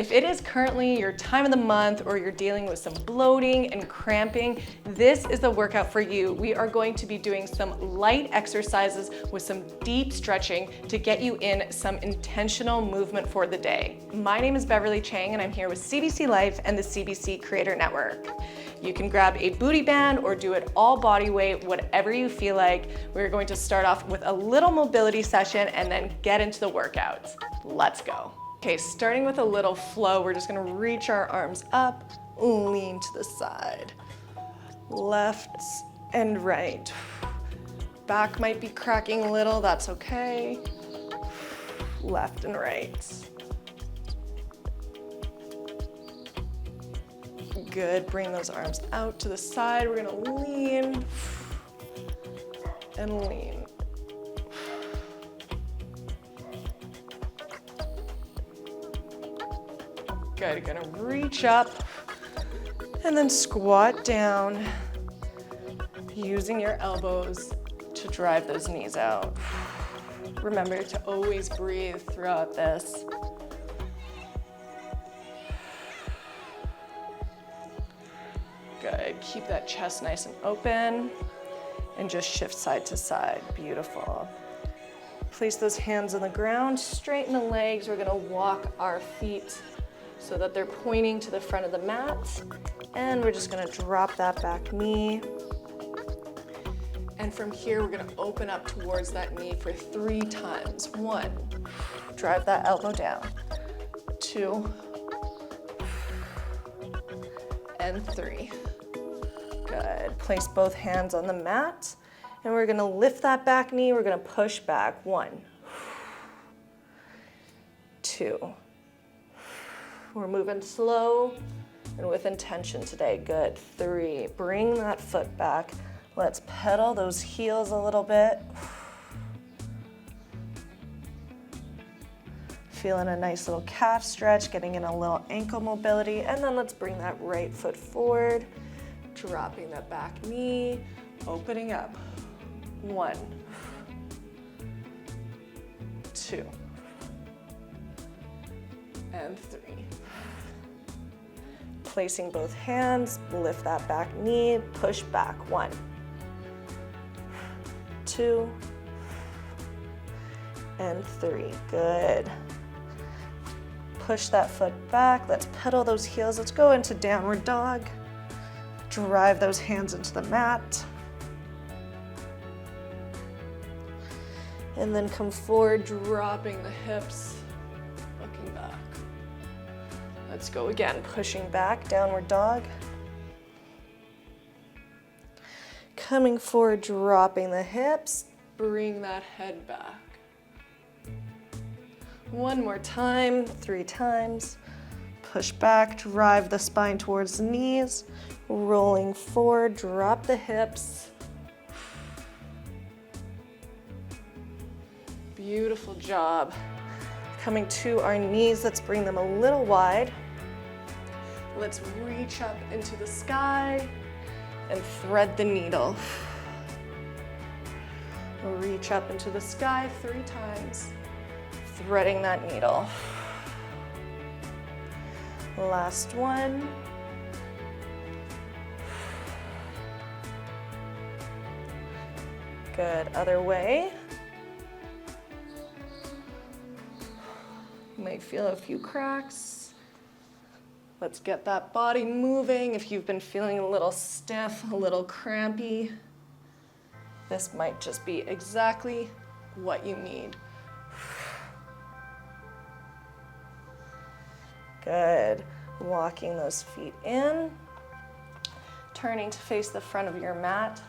If it is currently your time of the month or you're dealing with some bloating and cramping, this is the workout for you. We are going to be doing some light exercises with some deep stretching to get you in some intentional movement for the day. My name is Beverley Cheng and I'm here with CBC Life and the CBC Creator Network. You can grab a booty band or do it all body weight, whatever you feel like. We're going to start off with a little mobility session and then get into the workouts. Let's go. Okay, starting with a little flow, we're just gonna reach our arms up, lean to the side, left and right. Back might be cracking a little, that's okay. Left and right. Good, bring those arms out to the side. We're gonna lean and lean. Good, you're gonna reach up and then squat down, using your elbows to drive those knees out. Remember to always breathe throughout this. Good, keep that chest nice and open and just shift side to side, beautiful. Place those hands on the ground, straighten the legs. We're gonna walk our feet so that they're pointing to the front of the mat. And we're just gonna drop that back knee. And from here, we're gonna open up towards that knee for 3 times. 1, drive that elbow down. 2, and 3. Good, place both hands on the mat. And we're gonna lift that back knee, we're gonna push back. 1, 2. We're moving slow and with intention today. Good, 3. Bring that foot back. Let's pedal those heels a little bit. Feeling a nice little calf stretch, getting in a little ankle mobility. And then let's bring that right foot forward, dropping that back knee, opening up. 1, 2, and 3. Placing both hands, lift that back knee, push back. 1, 2, and 3. Good. Push that foot back. Let's pedal those heels. Let's go into downward dog. Drive those hands into the mat. And then come forward, dropping the hips, looking back. Let's go again, pushing back, downward dog. Coming forward, dropping the hips, bring that head back. 1 more time, 3 times. Push back, drive the spine towards the knees, rolling forward, drop the hips. Beautiful job. Coming to our knees, let's bring them a little wide. Let's reach up into the sky and thread the needle. Reach up into the sky 3 times, threading that needle. Last one. Good, other way. You might feel a few cracks. Let's get that body moving. If you've been feeling a little stiff, a little crampy, this might just be exactly what you need. Good. Walking those feet in, turning to face the front of your mat.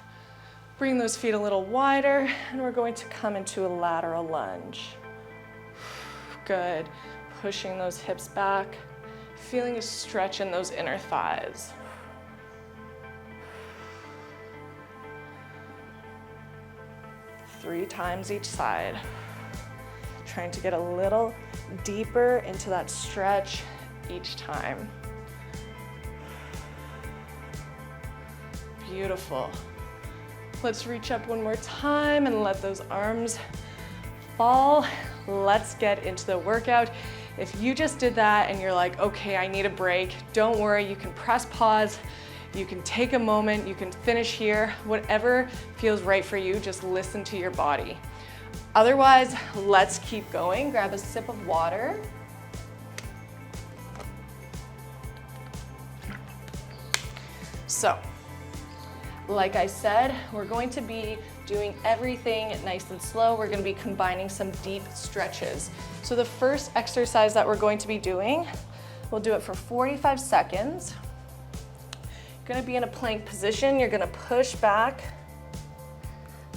Bring those feet a little wider, and we're going to come into a lateral lunge. Good. Pushing those hips back, feeling a stretch in those inner thighs. Three times each side. Trying to get a little deeper into that stretch each time. Beautiful. Let's reach up one more time and let those arms fall. Let's get into the workout. If you just did that and you're like, okay, I need a break, don't worry, you can press pause, you can take a moment, you can finish here, whatever feels right for you, just listen to your body. Otherwise, let's keep going. Grab a sip of water. So, like I said, we're going to be doing everything nice and slow. We're going to be combining some deep stretches. So the first exercise that we're going to be doing, we'll do it for 45 seconds. You're going to be in a plank position. You're going to push back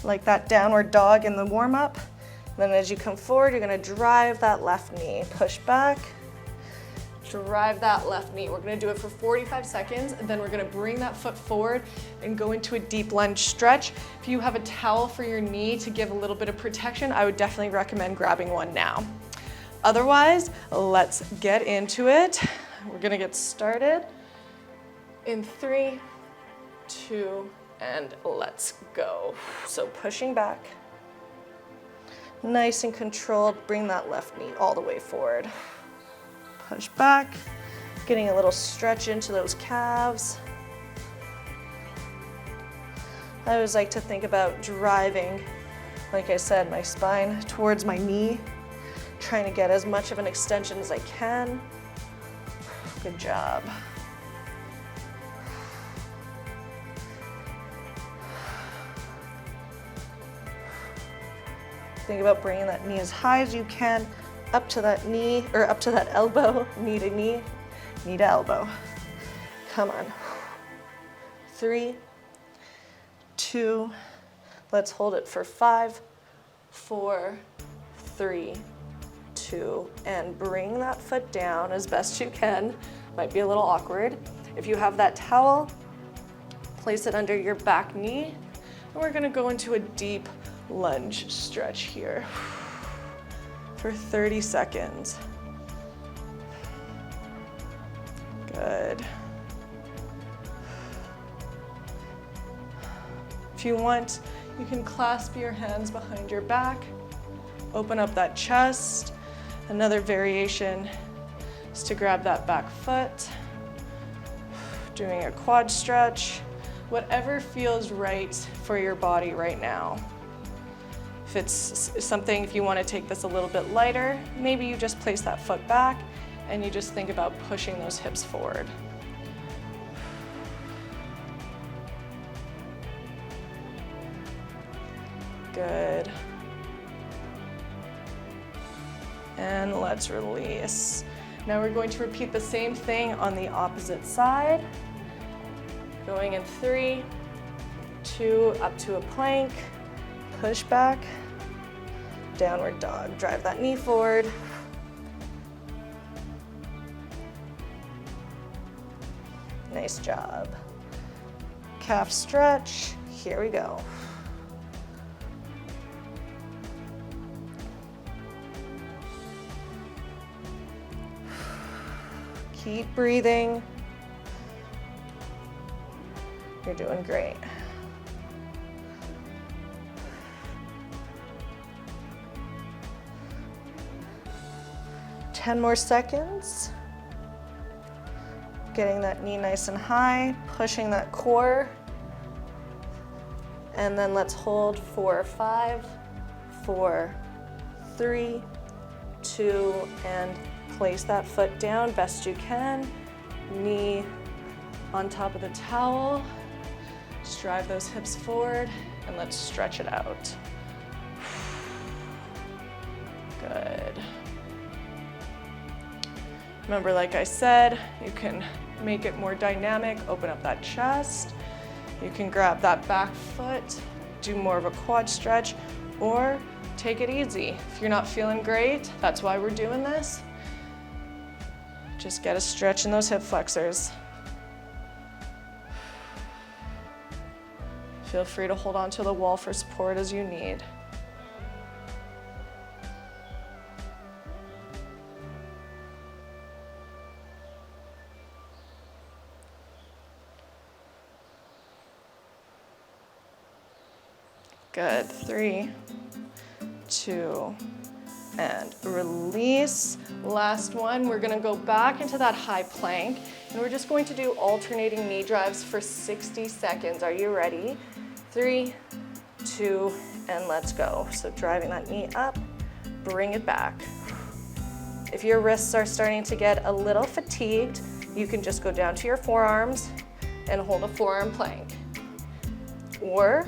like that downward dog in the warm-up. Then as you come forward, you're going to drive that left knee. Push back, drive that left knee. We're going to do it for 45 seconds, and then we're going to bring that foot forward and go into a deep lunge stretch. If you have a towel for your knee to give a little bit of protection, I would definitely recommend grabbing one now. Otherwise, let's get into it. We're going to get started in 3, 2, and let's go. So pushing back, nice and controlled. Bring that left knee all the way forward. Push back, getting a little stretch into those calves. I always like to think about driving, like I said, my spine towards my knee, trying to get as much of an extension as I can. Good job. Think about bringing that knee as high as you can, up to that knee, or up to that elbow, knee to elbow. Come on. 3, 2, let's hold it for 5, 4, 3, 2, and bring that foot down as best you can. Might be a little awkward. If you have that towel, place it under your back knee, and we're gonna go into a deep lunge stretch here for 30 seconds. Good. If you want, you can clasp your hands behind your back, open up that chest. Another variation is to grab that back foot, doing a quad stretch, whatever feels right for your body right now. If it's something, if you want to take this a little bit lighter, maybe you just place that foot back and you just think about pushing those hips forward. Good. And let's release. Now we're going to repeat the same thing on the opposite side. Going in 3, 2, up to a plank, push back, downward dog. Drive that knee forward. Nice job. Calf stretch. Here we go. Keep breathing. You're doing great. Ten more seconds. Getting that knee nice and high, pushing that core. And then let's hold for 5, 4, 3, 2, and place that foot down best you can. Knee on top of the towel. Just drive those hips forward and let's stretch it out. Good. Remember, like I said, you can make it more dynamic, open up that chest. You can grab that back foot, do more of a quad stretch, or take it easy. If you're not feeling great, that's why we're doing this. Just get a stretch in those hip flexors. Feel free to hold on to the wall for support as you need. Good. 3, 2, and release. Last one, we're gonna go back into that high plank, and we're just going to do alternating knee drives for 60 seconds. Are you ready? 3, 2, and let's go. So driving that knee up, bring it back. If your wrists are starting to get a little fatigued, you can just go down to your forearms and hold a forearm plank. Or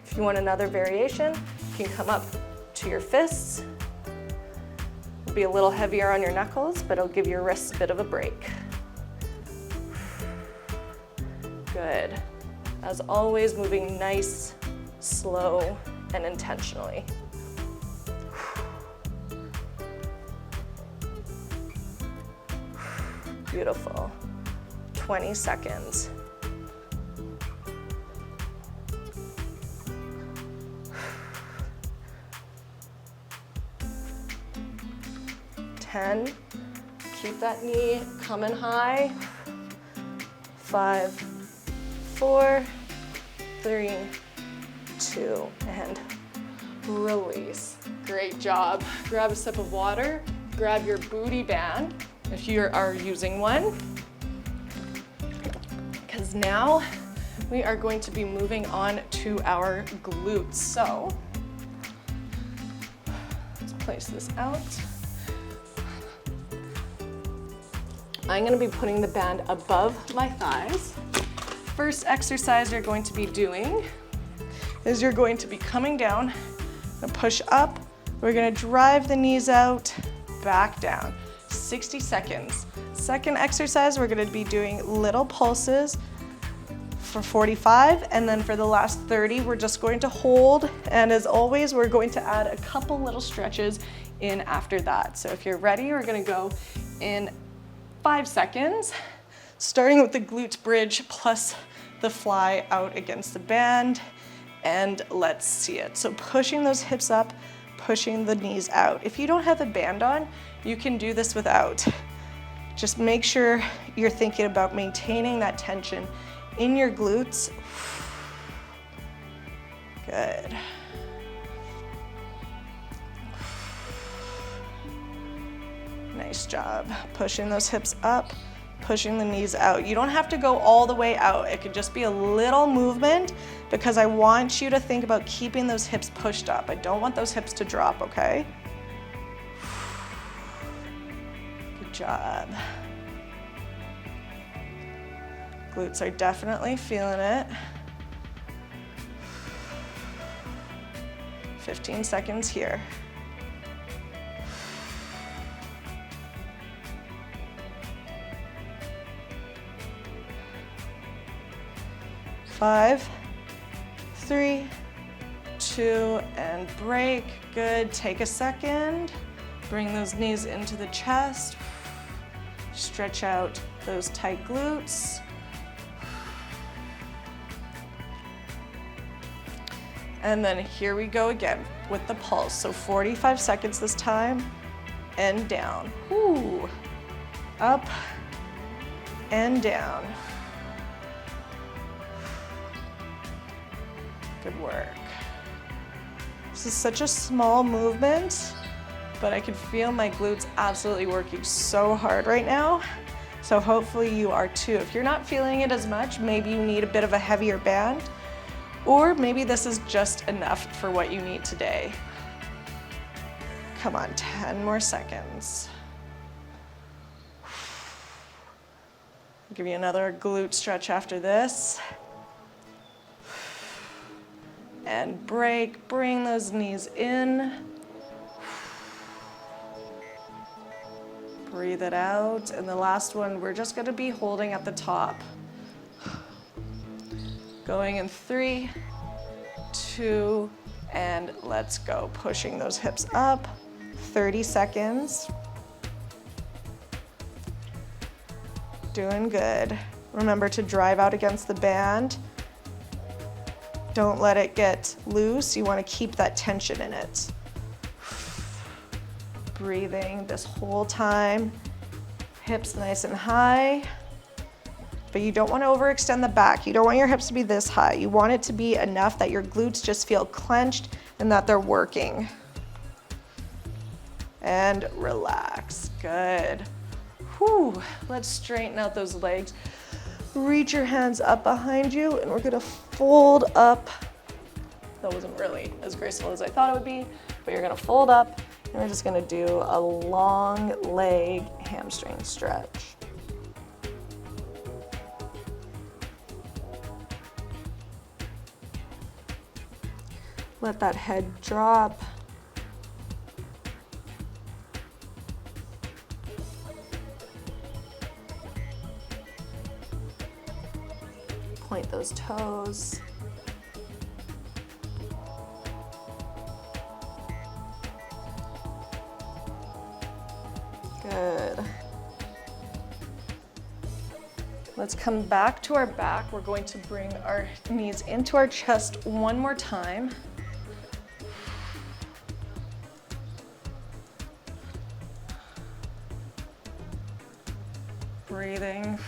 if you want another variation, you can come up to your fists. It'll be a little heavier on your knuckles, but it'll give your wrists a bit of a break. Good. As always, moving nice, slow, and intentionally. Beautiful. 20 seconds. Keep that knee coming high. 5, 4, 3, 2, and release. Great job. Grab a sip of water, grab your booty band if you are using one, because now we are going to be moving on to our glutes. So let's place this out. I'm going to be putting the band above my thighs. First exercise you're going to be doing is you're going to be coming down and push up. We're going to drive the knees out, back down. 60 seconds. Second exercise, we're going to be doing little pulses for 45, and then for the last 30, we're just going to hold, and as always, we're going to add a couple little stretches in after that. So if you're ready, we're going to go in 5 seconds, starting with the glute bridge plus the fly out against the band, and let's see it. So pushing those hips up, pushing the knees out. If you don't have a band on, you can do this without. Just make sure you're thinking about maintaining that tension in your glutes. Good. Nice job. Pushing those hips up, pushing the knees out. You don't have to go all the way out. It could just be a little movement because I want you to think about keeping those hips pushed up. I don't want those hips to drop, okay? Good job. Glutes are definitely feeling it. 15 seconds here. 5, 3, 2, and break. Good. Take a second. Bring those knees into the chest. Stretch out those tight glutes. And then here we go again with the pulse. So 45 seconds this time, and down. Ooh. Up and down. Good work. This is such a small movement, but I can feel my glutes absolutely working so hard right now. So hopefully you are too. If you're not feeling it as much, maybe you need a bit of a heavier band, or maybe this is just enough for what you need today. Come on, 10 more seconds. I'll give you another glute stretch after this. And break, bring those knees in. Breathe it out. And the last one, we're just gonna be holding at the top. Going in 3, 2, and let's go. Pushing those hips up, 30 seconds. Doing good. Remember to drive out against the band. Don't let it get loose. You want to keep that tension in it. Breathing this whole time. Hips nice and high. But you don't want to overextend the back. You don't want your hips to be this high. You want it to be enough that your glutes just feel clenched and that they're working. and relax. Good. Whew. Let's straighten out those legs. Reach your hands up behind you, and we're gonna fold up. That wasn't really as graceful as I thought it would be, but you're gonna fold up, and we're just gonna do a long leg hamstring stretch. Let that head drop. Point those toes. Good. Let's come back to our back. We're going to bring our knees into our chest one more time. Breathing.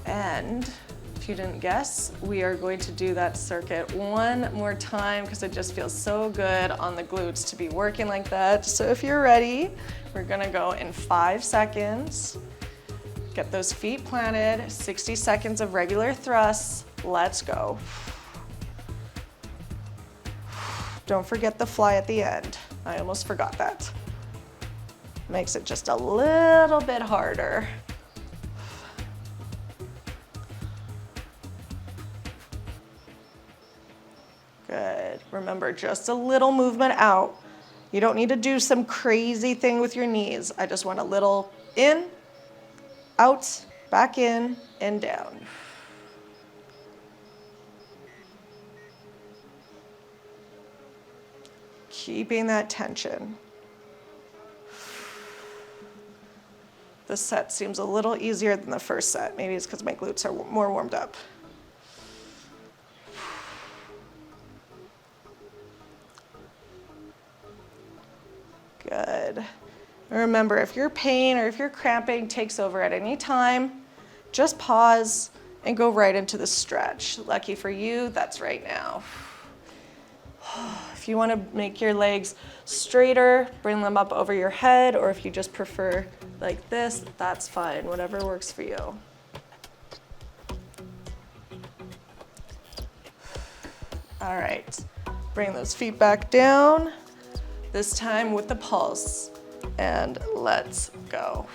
And if you didn't guess, we are going to do that circuit one more time because it just feels so good on the glutes to be working like that. So if you're ready, we're gonna go in 5 seconds. Get those feet planted, 60 seconds of regular thrusts. Let's go. Don't forget the fly at the end. I almost forgot that. Makes it just a little bit harder. Good. Remember, just a little movement out. You don't need to do some crazy thing with your knees. I just want a little in, out, back in, and down. Keeping that tension. This set seems a little easier than the first set. Maybe it's because my glutes are more warmed up. Good. And remember, if your pain or if your cramping takes over at any time, just pause and go right into the stretch. Lucky for you, that's right now. If you want to make your legs straighter, bring them up over your head, or if you just prefer like this, that's fine, whatever works for you. All right, bring those feet back down, this time with the pulse, and let's go.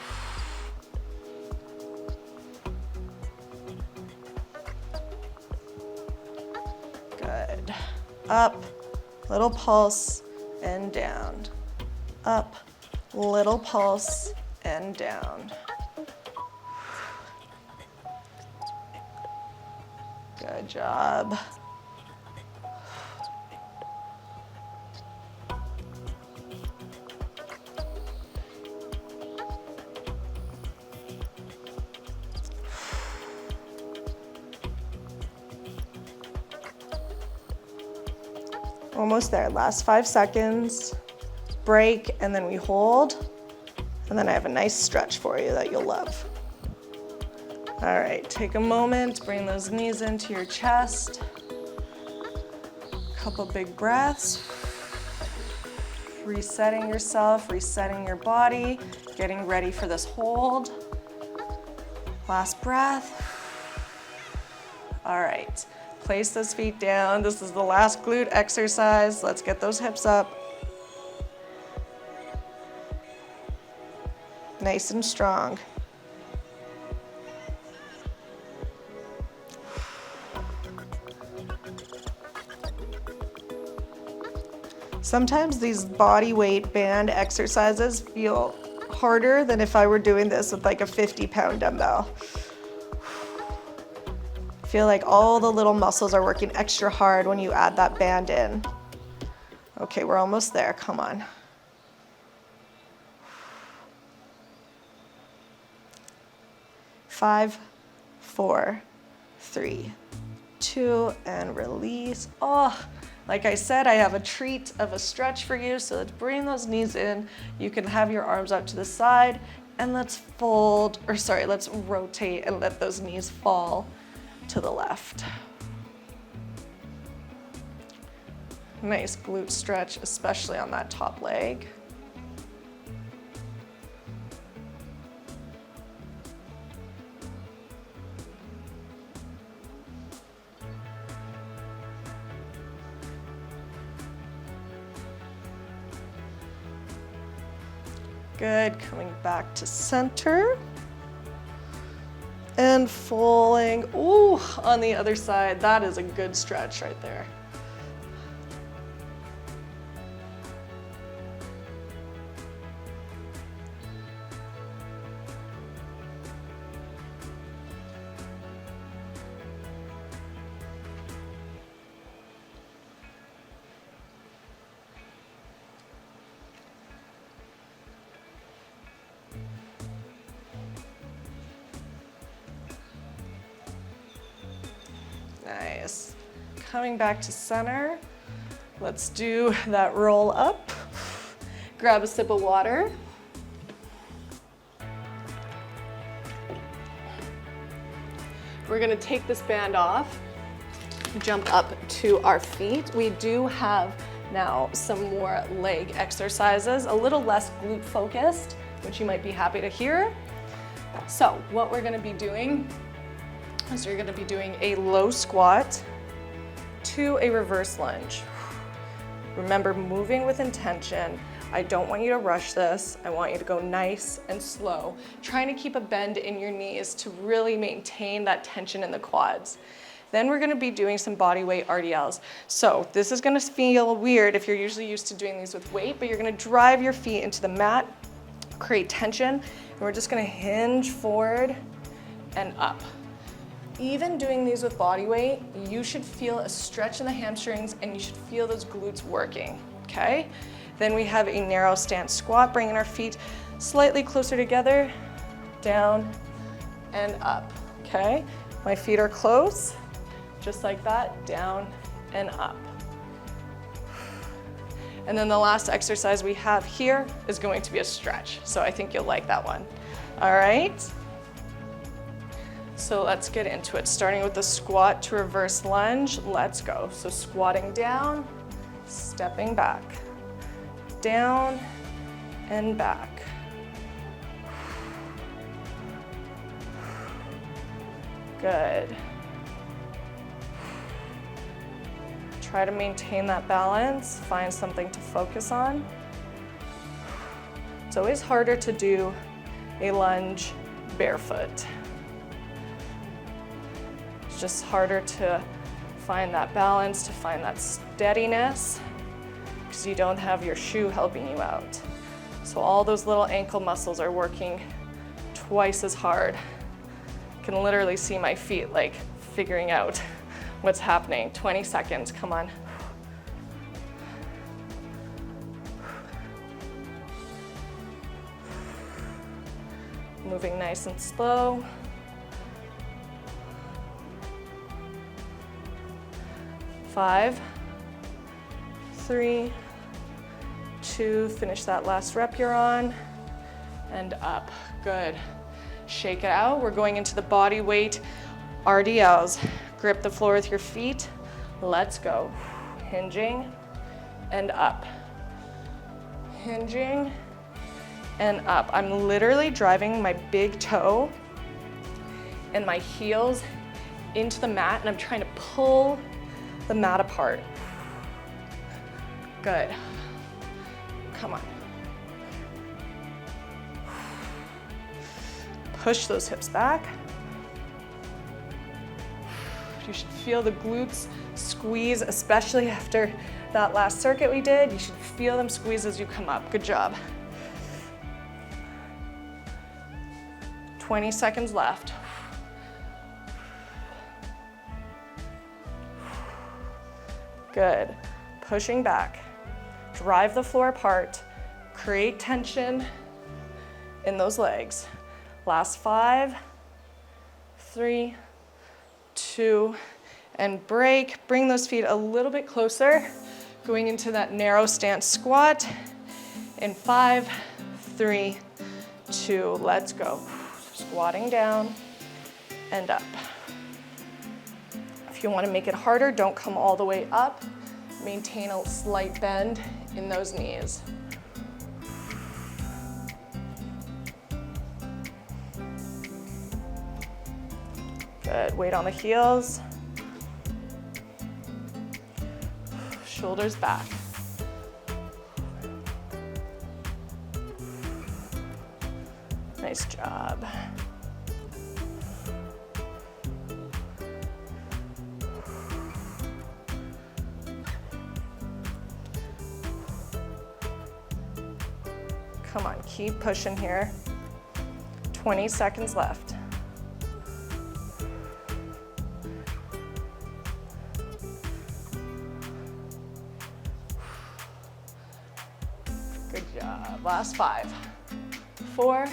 Good. Up, little pulse, and down. Up, little pulse, and down. Good job. Almost there, last 5 seconds. Break, and then we hold. And then I have a nice stretch for you that you'll love. All right, take a moment, bring those knees into your chest. Couple big breaths. Resetting yourself, resetting your body, getting ready for this hold. Last breath. All right, place those feet down. This is the last glute exercise. Let's get those hips up. Nice and strong. Sometimes these body weight band exercises feel harder than if I were doing this with like a 50-pound dumbbell. I feel like all the little muscles are working extra hard when you add that band in. Okay, we're almost there, come on. 5, 4, 3, 2, and release. Oh, like I said, I have a treat of a stretch for you, so let's bring those knees in. You can have your arms out to the side, and let's let's rotate and let those knees fall to the left. Nice glute stretch, especially on that top leg. Good, coming back to center. And falling, ooh, on the other side. That is a good stretch right there. Nice. Coming back to center. Let's do that roll up. Grab a sip of water. We're gonna take this band off, jump up to our feet. We do have now some more leg exercises, a little less glute focused, which you might be happy to hear. So what we're gonna be doing is you're gonna be doing a low squat to a reverse lunge. Remember, moving with intention. I don't want you to rush this. I want you to go nice and slow, trying to keep a bend in your knees to really maintain that tension in the quads. Then we're gonna be doing some body weight RDLs. So this is gonna feel weird if you're usually used to doing these with weight, but you're gonna drive your feet into the mat, create tension, and we're just gonna hinge forward and up. Even doing these with body weight, you should feel a stretch in the hamstrings and you should feel those glutes working, okay? Then we have a narrow stance squat, bringing our feet slightly closer together, down and up, okay? My feet are close, just like that, down and up. And then the last exercise we have here is going to be a stretch. So I think you'll like that one. All right? So let's get into it. Starting with the squat to reverse lunge, let's go. So squatting down, stepping back, down and back. Good. Try to maintain that balance, find something to focus on. It's always harder to do a lunge barefoot. It's just harder to find that balance, to find that steadiness, because you don't have your shoe helping you out. So all those little ankle muscles are working twice as hard. I can literally see my feet like figuring out what's happening. 20 seconds, come on. Moving nice and slow. 5, 3, 2, finish that last rep you're on, and up. Good. Shake it out. We're going into the body weight RDLs. Grip the floor with your feet. Let's go. Hinging and up. Hinging and up. I'm literally driving my big toe and my heels into the mat, and I'm trying to pull the mat apart. Good. Come on. Push those hips back. You should feel the glutes squeeze, especially after that last circuit we did. You should feel them squeeze as you come up. Good job. 20 seconds left. Good. Pushing back. Drive the floor apart. Create tension in those legs. Last 5, 3, 2, and break. Bring those feet a little bit closer. Going into that narrow stance squat. In 5, 3, 2, let's go. Squatting down and up. If you want to make it harder, don't come all the way up. Maintain a slight bend in those knees. Good, weight on the heels. Shoulders back. Nice job. Come on, keep pushing here. 20 seconds left. Good job. Last 5, 4,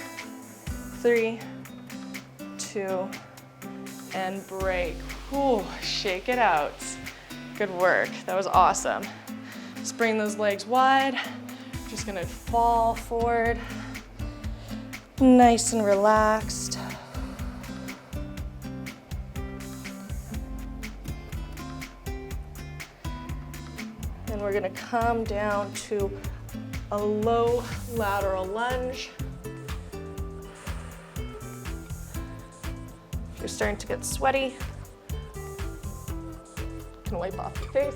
3, 2, and break. Whew, shake it out. Good work. That was awesome. Just bring those legs wide. Just gonna fall forward, nice and relaxed. And we're gonna come down to a low lateral lunge. If you're starting to get sweaty, you can wipe off your face.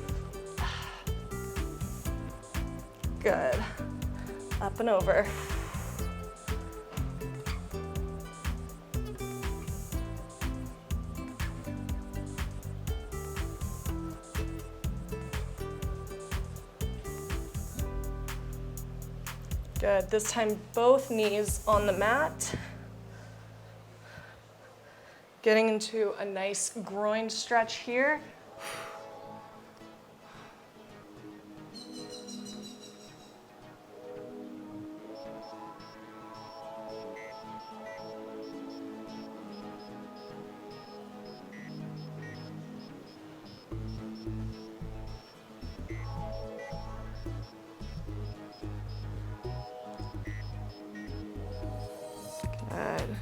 Good. Up and over. Good. This time, both knees on the mat. Getting into a nice groin stretch here. Good.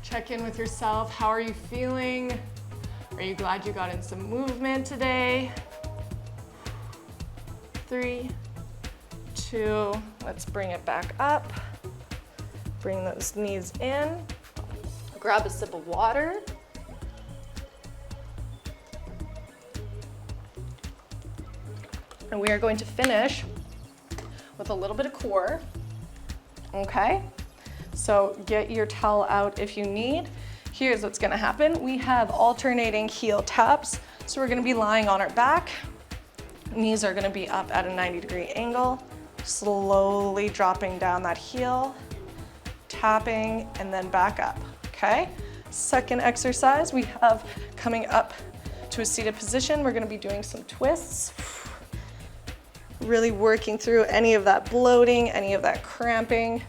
Check in with yourself. How are you feeling? Are you glad you got in some movement today? 3, 2, let's bring it back up. Bring those knees in. Grab a sip of water. And we are going to finish with a little bit of core. Okay, so get your towel out if you need. Here's what's gonna happen. We have alternating heel taps. So we're gonna be lying on our back. Knees are gonna be up at a 90-degree angle, slowly dropping down that heel, tapping, and then back up, okay? Second exercise, we have coming up to a seated position. We're gonna be doing some twists. Really working through any of that bloating, any of that cramping.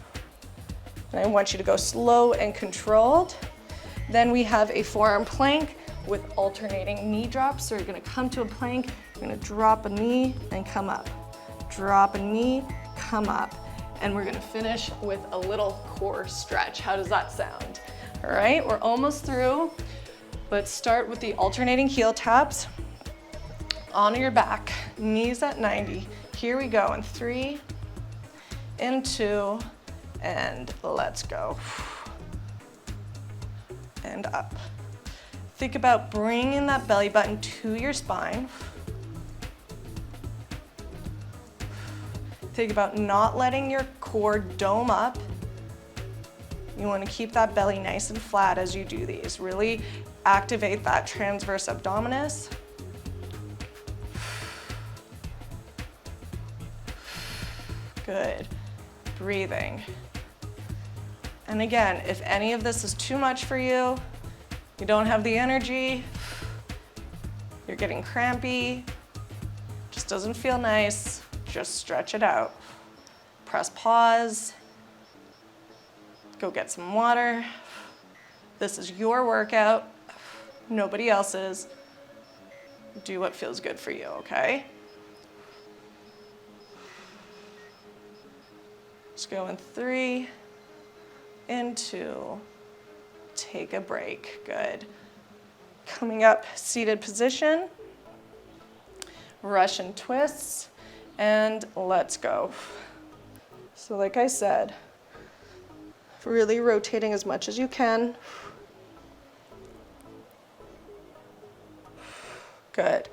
And I want you to go slow and controlled. Then we have a forearm plank with alternating knee drops. So you're gonna come to a plank, you're gonna drop a knee and come up. Drop a knee, come up. And we're gonna finish with a little core stretch. How does that sound? All right, we're almost through. Let's start with the alternating heel taps. On your back, knees at 90. Here we go in 3, and 2, and let's go. And up. Think about bringing that belly button to your spine. Think about not letting your core dome up. You want to keep that belly nice and flat as you do these. Really activate that transverse abdominis. Good. Breathing. And again, if any of this is too much for you, you don't have the energy, you're getting crampy, just doesn't feel nice, just stretch it out. Press pause. Go get some water. This is your workout, nobody else's. Do what feels good for you, okay? Let's go in 3, and 2, take a break, good. Coming up, seated position. Russian twists, and let's go. So like I said, really rotating as much as you can. Good.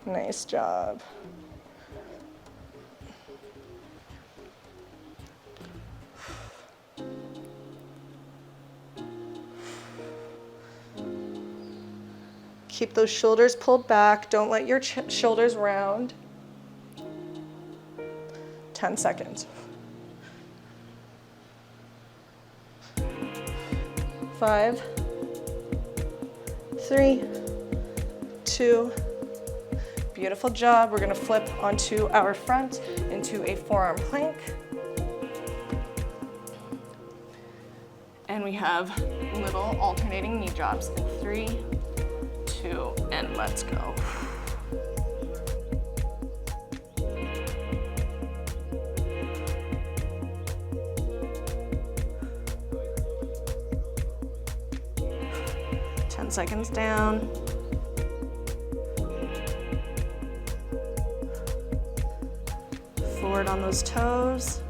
Nice job. Keep those shoulders pulled back. Don't let your shoulders round. 10 seconds. 5, 3, 2. Beautiful job. We're going to flip onto our front into a forearm plank. And we have little alternating knee drops in 3, 2, and let's go. Seconds down. Forward on those toes.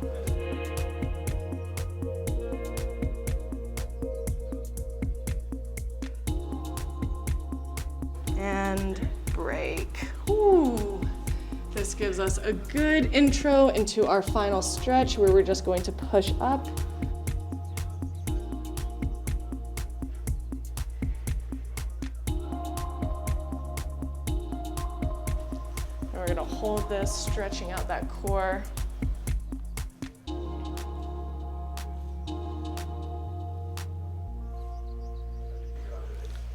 And break. Ooh. This gives us a good intro into our final stretch where we're just going to push up. We're going to hold this, stretching out that core.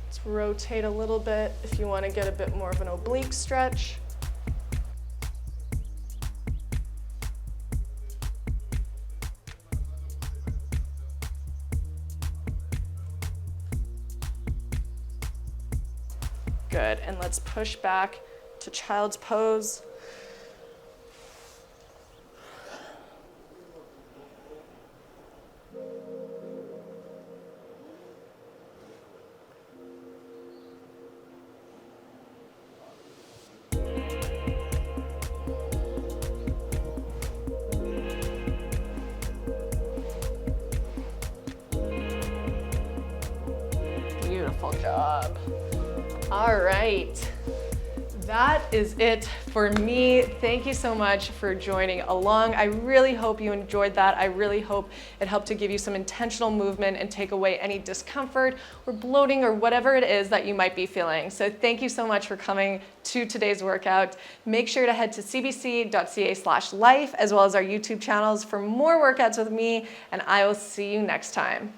Let's rotate a little bit if you want to get a bit more of an oblique stretch. Good, and let's push back to child's pose. Beautiful job. All right. That is it for me. Thank you so much for joining along. I really hope you enjoyed that. I really hope it helped to give you some intentional movement and take away any discomfort or bloating or whatever it is that you might be feeling. So thank you so much for coming to today's workout. Make sure to head to cbc.ca/life as well as our YouTube channels for more workouts with me, and I will see you next time.